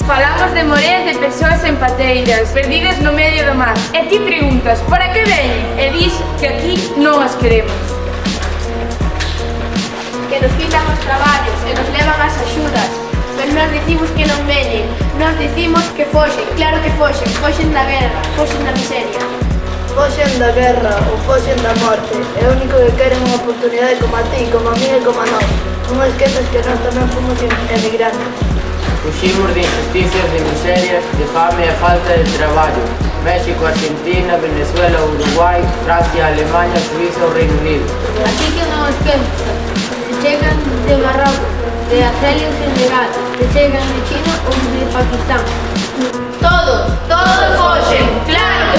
Falamos de moreas de persoas empateiras, perdidas no medio do mar. E ti preguntas, para que veñen? E dis que aquí non as queremos. Que nos quitan os traballos e nos levan as axudas. Pero nós dicimos que non veñen, nós dicimos que foxen, claro que foxen da guerra, foxen da miseria. Foxen da guerra ou foxen da morte. É o único que queren unha oportunidade como a ti, como a mí e como a nós. Non esqueces que nós tamén fomos emigrantes. Fuximos de injusticias, de miserias, de fame e falta de traballo. México, Argentina, Venezuela, Uruguai, Francia, Alemania, Suiza ou Reino Unido. Así que non esqueces, se chegan de Marrocos, de Argelia ou Senegal, se chegan de China ou de Pakistán. Todos foxen, claro que